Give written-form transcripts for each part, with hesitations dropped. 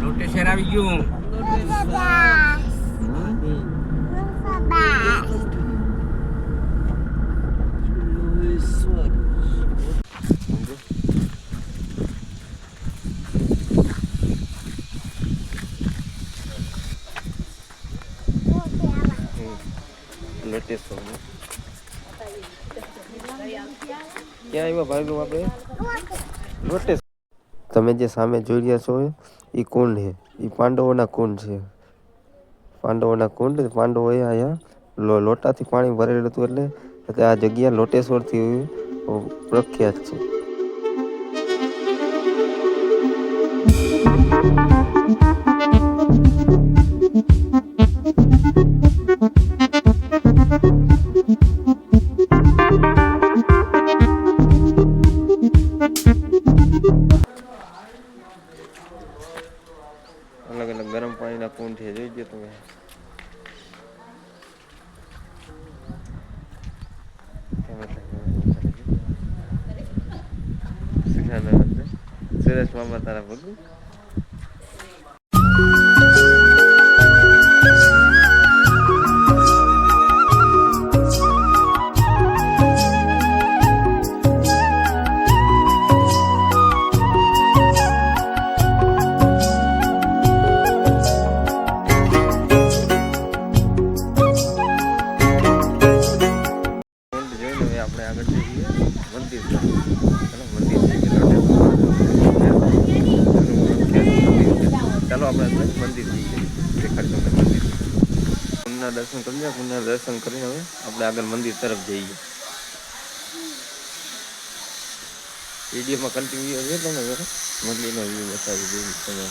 લોટેશ્વર આવી ગયું. લોટેશ્વર ક્યાં આવ્યા ભાઈ આપણે? લોટેશ્વર. તમે જે સામે જોઈ રહ્યા છો એ કુંડ છે, એ પાંડવોના કુંડ છે. પાંડવોના કુંડ. પાંડવોએ અહીંયા લોટાથી પાણી ભરેલું હતું, એટલે આ જગ્યા લોટેશ્વરથી પ્રખ્યાત છે. અલગ અલગ ગરમ પાણીના કુંડ છે, જોઈજો તમે. સુરેશ મામા તારા ભગું. આપણે આગળ જઈએ મંદિર. ચાલો આપણે મંદિર જઈએ, દેખાડી તમને મંદિર. કુંડના દર્શન કરી લે. કુંડના દર્શન કરીને હવે આપણે આગળ મંદિર તરફ જઈએ. વિડીયોમાં કન્ટિન્યુ છે તમને મંદિરનો વ્યૂ બતાવી દઈએ તમે.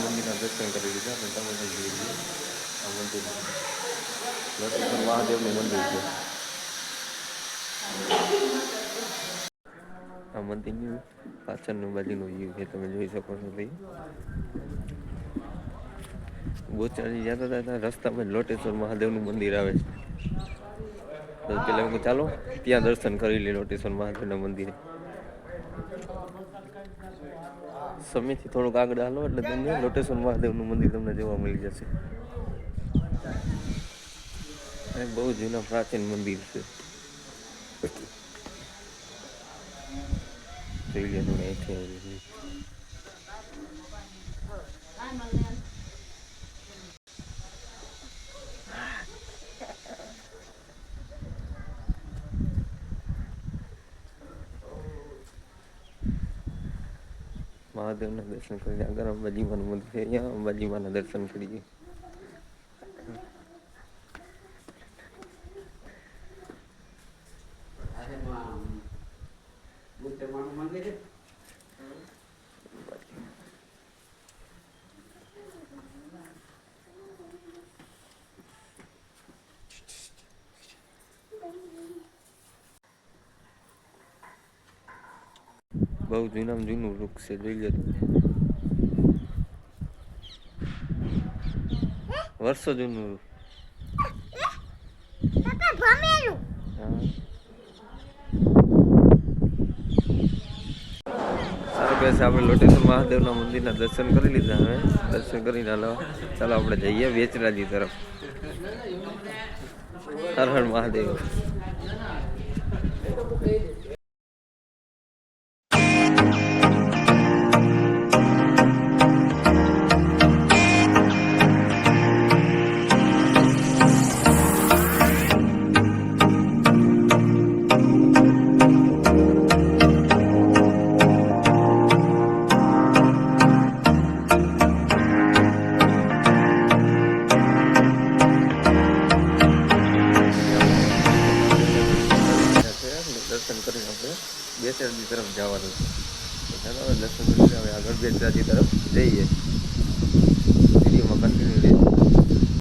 મંદિરના દર્શન કરી લીધા. તમે જોઈ લો આ મંદિર લોટેશ્વર મહાદેવનું મંદિર છે. આ મંદિરની પાછળનું બાજુનું વ્યૂ છે, તમે જોઈ શકો છો. ભાઈ બોચાડી જતા હતા રસ્તામાં લોટેશ્વર મહાદેવનું મંદિર આવે છે. તો પેલા ચાલો ત્યાં દર્શન કરી લે લોટેશ્વર મહાદેવના મંદિરે. સમીથી થોડુંક આગળ હાલો એટલે તમને લોટેશ્વર મહાદેવનું મંદિર તમને જોવા મળી જશે. બહુ જૂના પ્રાચીન મંદિર છે. જોઈ લે તમે અહીંથી. મહાદેવના દર્શન કરીને આગળ અંબાજીમાનું મંદિર છે, અહીંયા અંબાજીમાના દર્શન કરીએ. બહુ જૂનામાં જૂનું વૃક્ષ છે, જોઈ લો તમે. વર્ષો જૂનું. સારું કહે છે. આપણે લોટેશ્વર મહાદેવના મંદિરના દર્શન કરી લીધા. હવે દર્શન કરીને ચાલો આપણે જઈએ વેચરાજી તરફ. હર હર મહાદેવ. બેસરજી તરફ જવાનું છે. તો ચાલો હવે દર્શન કરીને હવે આગળ બેસરાજી તરફ જઈએ.